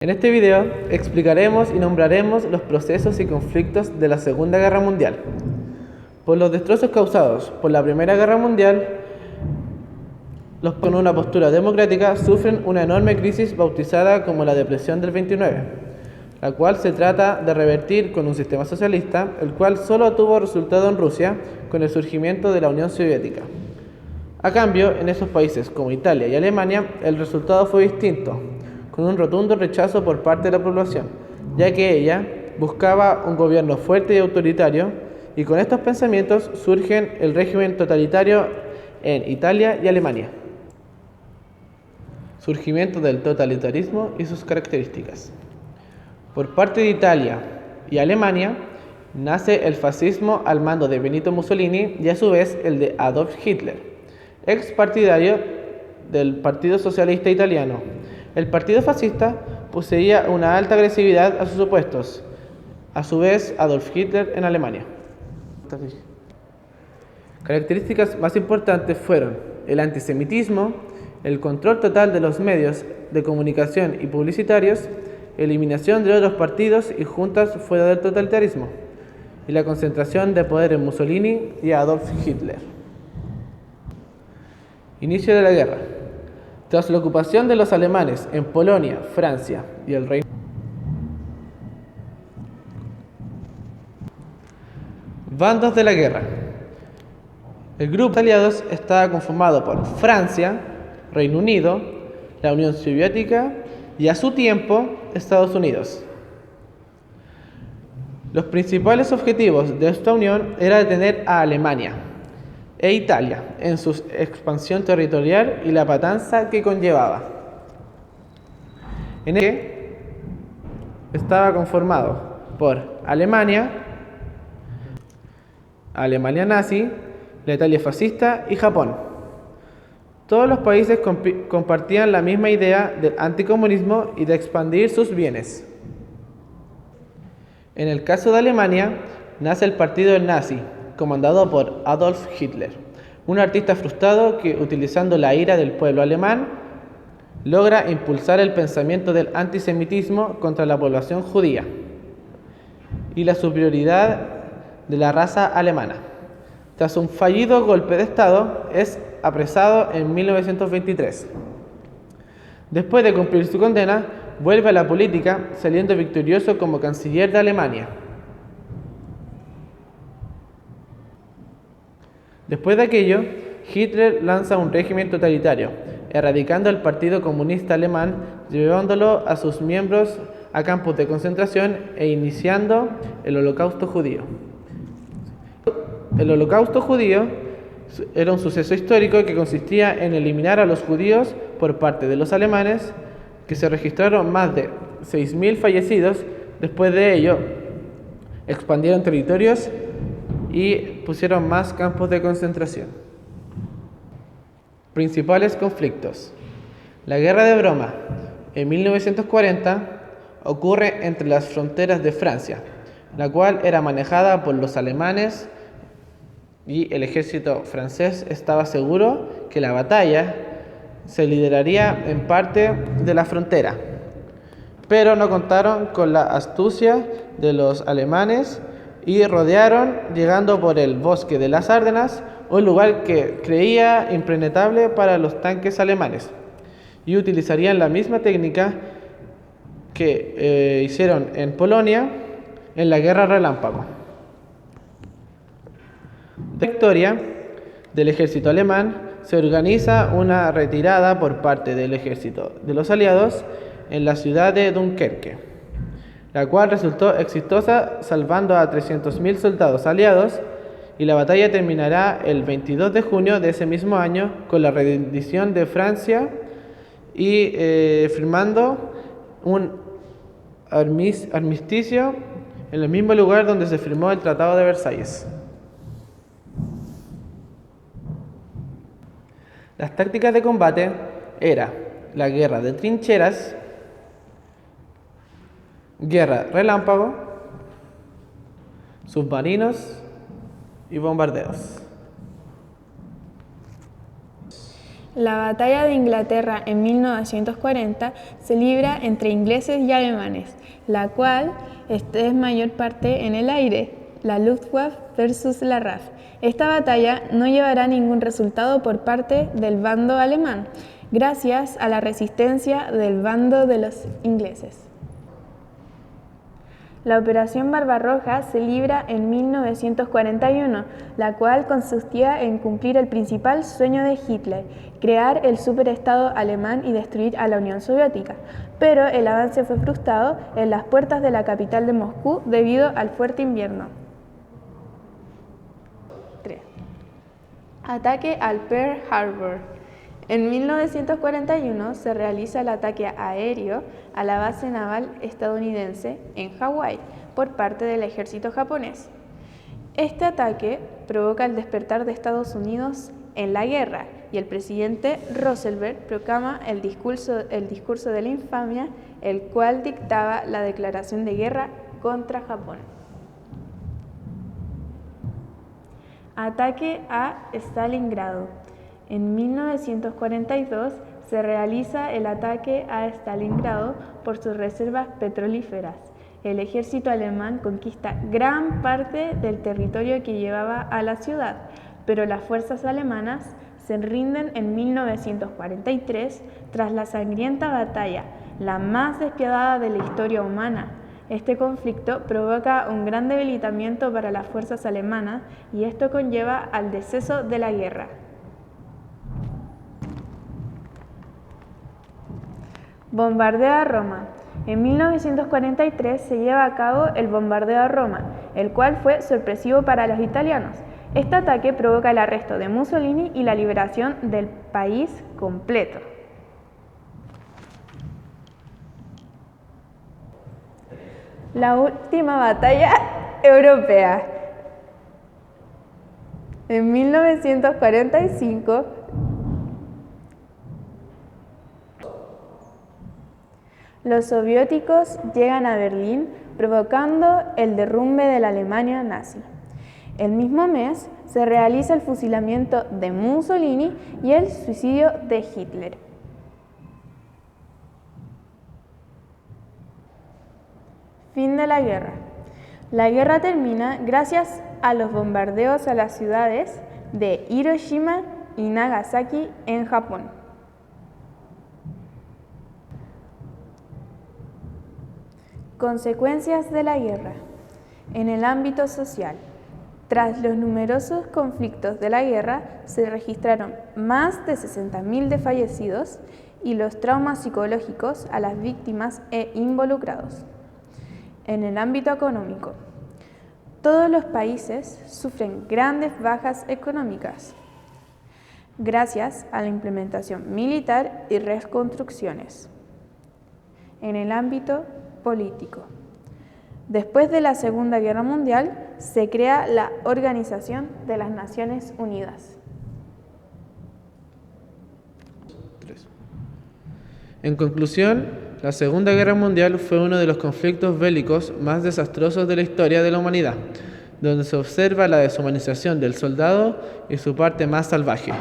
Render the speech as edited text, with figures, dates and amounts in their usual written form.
En este video explicaremos y nombraremos los procesos y conflictos de la Segunda Guerra Mundial. Por los destrozos causados por la Primera Guerra Mundial, los con una postura democrática sufren una enorme crisis bautizada como la Depresión del 29, la cual se trata de revertir con un sistema socialista, el cual solo tuvo resultado en Rusia con el surgimiento de la Unión Soviética. A cambio, en esos países como Italia y Alemania, el resultado fue distinto, con un rotundo rechazo por parte de la población, ya que ella buscaba un gobierno fuerte y autoritario, y con estos pensamientos surgen el régimen totalitario en Italia y Alemania. Surgimiento del totalitarismo y sus características. Por parte de Italia y Alemania, nace el fascismo al mando de Benito Mussolini y a su vez el de Adolf Hitler, ex partidario del Partido Socialista Italiano. El partido fascista poseía una alta agresividad a sus opuestos, a su vez Adolf Hitler en Alemania. Características más importantes fueron el antisemitismo, el control total de los medios de comunicación y publicitarios, eliminación de otros partidos y juntas fuera del totalitarismo, y la concentración de poder en Mussolini y Adolf Hitler. Inicio de la guerra. Tras la ocupación de los alemanes en Polonia, Francia y el Reino Unido. Bandos de la guerra. El grupo de aliados estaba conformado por Francia, Reino Unido, la Unión Soviética y a su tiempo Estados Unidos. Los principales objetivos de esta unión era detener a Alemania e Italia en su expansión territorial y la matanza que conllevaba. En el que estaba conformado por Alemania nazi, la Italia fascista y Japón. Todos los países compartían la misma idea del anticomunismo y de expandir sus bienes. En el caso de Alemania, nace el partido nazi, comandado por Adolf Hitler, un artista frustrado que, utilizando la ira del pueblo alemán, logra impulsar el pensamiento del antisemitismo contra la población judía y la superioridad de la raza alemana. Tras un fallido golpe de Estado, es apresado en 1923. Después de cumplir su condena, vuelve a la política, saliendo victorioso como canciller de Alemania. Después de aquello, Hitler lanza un régimen totalitario, erradicando el Partido Comunista Alemán, llevándolo a sus miembros a campos de concentración e iniciando el Holocausto judío. El Holocausto judío era un suceso histórico que consistía en eliminar a los judíos por parte de los alemanes, que se registraron más de 6.000 fallecidos. Después de ello, expandieron territorios y pusieron más campos de concentración. Principales conflictos. La Guerra de Broma, en 1940, ocurre entre las fronteras de Francia, la cual era manejada por los alemanes, y el ejército francés estaba seguro que la batalla se lideraría en parte de la frontera, pero no contaron con la astucia de los alemanes y rodearon, llegando por el bosque de las Ardenas, un lugar que creía impenetrable para los tanques alemanes, y utilizarían la misma técnica que hicieron en Polonia en la Guerra Relámpago. De victoria del ejército alemán, se organiza una retirada por parte del ejército de los aliados en la ciudad de Dunkerque, la cual resultó exitosa, salvando a 300.000 soldados aliados, y la batalla terminará el 22 de junio de ese mismo año con la rendición de Francia y firmando un armisticio en el mismo lugar donde se firmó el Tratado de Versalles. Las tácticas de combate eran la guerra de trincheras, guerra relámpago, submarinos y bombardeos. La batalla de Inglaterra en 1940 se libra entre ingleses y alemanes, la cual es mayor parte en el aire, la Luftwaffe versus la RAF. Esta batalla no llevará ningún resultado por parte del bando alemán, gracias a la resistencia del bando de los ingleses. La Operación Barbarroja se libra en 1941, la cual consistía en cumplir el principal sueño de Hitler, crear el superestado alemán y destruir a la Unión Soviética. Pero el avance fue frustrado en las puertas de la capital de Moscú debido al fuerte invierno. 3. Ataque al Pearl Harbor. En 1941 se realiza el ataque aéreo a la base naval estadounidense en Hawái por parte del ejército japonés. Este ataque provoca el despertar de Estados Unidos en la guerra y el presidente Roosevelt proclama el discurso de la infamia, el cual dictaba la declaración de guerra contra Japón. Ataque a Stalingrado. En 1942 se realiza el ataque a Stalingrado por sus reservas petrolíferas. El ejército alemán conquista gran parte del territorio que llevaba a la ciudad, pero las fuerzas alemanas se rinden en 1943 tras la sangrienta batalla, la más despiadada de la historia humana. Este conflicto provoca un gran debilitamiento para las fuerzas alemanas y esto conlleva al deceso de la guerra. Bombardeo a Roma. En 1943 se lleva a cabo el bombardeo a Roma, el cual fue sorpresivo para los italianos. Este ataque provoca el arresto de Mussolini y la liberación del país completo. La última batalla europea. En 1945, los soviéticos llegan a Berlín, provocando el derrumbe de la Alemania nazi. El mismo mes se realiza el fusilamiento de Mussolini y el suicidio de Hitler. Fin de la guerra. La guerra termina gracias a los bombardeos a las ciudades de Hiroshima y Nagasaki en Japón. Consecuencias de la guerra. En el ámbito social, tras los numerosos conflictos de la guerra, se registraron más de 60.000 fallecidos y los traumas psicológicos a las víctimas e involucrados. En el ámbito económico, todos los países sufren grandes bajas económicas gracias a la implementación militar y reconstrucciones. En el ámbito político, después de la Segunda Guerra Mundial, se crea la Organización de las Naciones Unidas. En conclusión, la Segunda Guerra Mundial fue uno de los conflictos bélicos más desastrosos de la historia de la humanidad, donde se observa la deshumanización del soldado y su parte más salvaje.